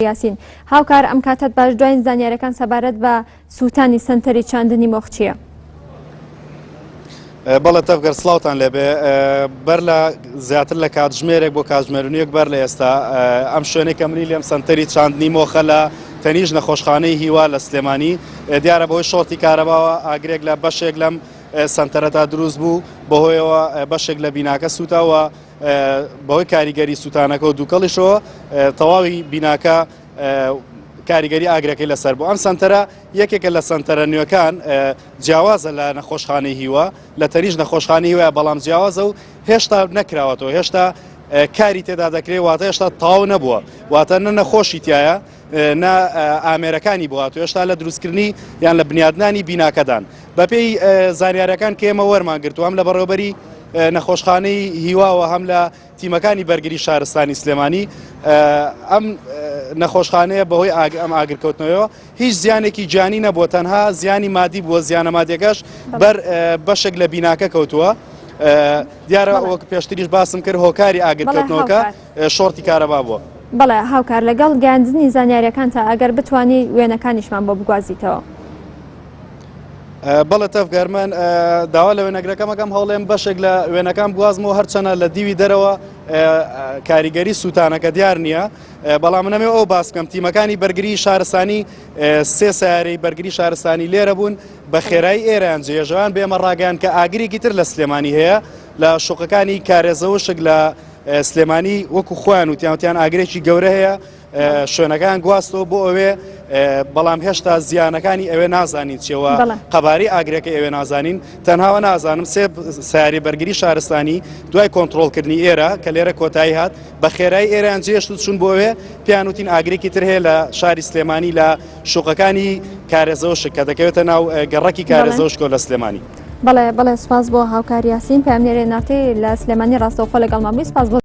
یاسین هاوکار ئەم کاتت باش دوای زانیاریەکان سەبارەت بە سووتانی سنتەری چاندنی مۆخچیە. بەڵێ تەفگەر سڵاوتان لێبێ بەر لە زیاتر لە کاتژمێرێک بۆ کاتژمێرونیەک بەر لە ئێستا ئەم شوێنێک کەمری لێم سنتەری چاندنی مۆخە لە تەنیژ نەخۆشخانەی هیوا لە سلێمانی دیارە بەهۆی شۆڵتی کارەباوە ئاگرێک لە بەشێک لەم سنتەرەتا دروست بوو بەهۆیەوە بەشێک لە بیناکە سوتاوە بەهۆی کاریگەری سوتانەکە و دووکەڵیشەوە تەواوی بیناکە کاریگەری ئاگرەکەی لەسەر بوو. ئەم سنتەرە یەکێکە لە سنتەرە نوێەکان جیاوازە لە نەخۆشخانەی هیوا لە تەنیژ نەخۆشخانەی هیوایە بەڵام جیاوازە و هێشتا نەکراوەتەوە هێشتا کاری تێدا دەکرێت واتە هێشتا تاو نەبووە واتە نە نەخۆشی تایە نە ئامێرەکانی بوواتە هێشتا لە دروستکردنی یان لە بنیادنانی بیناکەدان بەپێی زانیاریەکان کە ئێمە وەرمان گرتو ئەم لە بەڕێوەبەری نەخۆشخانەی هیواوە هەم لە تیمەکانی بەرگری شارستانی سلێمانی ئەم نەخۆشخانەیە بەهۆی ئەم ئاگرکەوتنەوەیەوە هیچ زیانێکی جانی نەبووە تەنها زیانی مادی بووە زیانە مادیەکەش بەر بەشێک لە بیناکە کەوتووە دیارە وەک پێشتریش باسم کرد هۆکاری ئاگرکەوتنەوەکە شۆڕتی کارەبا بووە. بەڵێ هاوکار لەگەڵ گەاندنی زانیاریەکان تا ئەگەر بتوانی وێنەکانیشمان بۆ بگوازیتەوە. بەڵێ تەفگەرمەن داوا لە وێنەگرەکەمەکەم هەوڵێم بەشێک لە وێنەکان بوازمەوە هەرچەنە لە دیوی دەرەوە کاریگەری سوتانەکە دیار نییە بەڵام منەمێ ئەو باسکەم تیمەکانی بەرگری شارستانی سێ سیارەی بەرگری شارستانی لێرە بوون بە خێرایی ئێران جێژەوان بێمە ڕاگەیان کە ئاگرێکی تر لە سلێمانی هەیە لە شوقەکانی کارێزەوەشک لە سلێمانی وەکو خۆیان وتیان ئاگرێکی گەورە هەیە شوێنەکان گواستەوە بۆ ئەوێ بەڵام هێشتا زیانەکانی ئەوێ نازانین چێوە قەباری ئاگرەکە ئەوێ نازانین تەنهاوە نازانم سێ سیاری بەرگری شارستانی دوای کۆنتترۆلکردنی ئێرە کە لێرە کۆتایی هات بە خێرایی ئێران جێشت چون بۆ ئەوێ پیانوتین ئاگرێکی تر هەیە لە شاری سلێمانی لە شوقەکانی کارێزەوەشک کە دەکەوێتە ناو گەڕەکی کارێزەوەشکۆ لە سلێمانی. بەڵێ سپاس بۆ هاوکار یاسین پامنێرێ ناوتەی لە سلێمانی ڕاستەوخۆ لەگەڵ مامۆی سپاس بۆ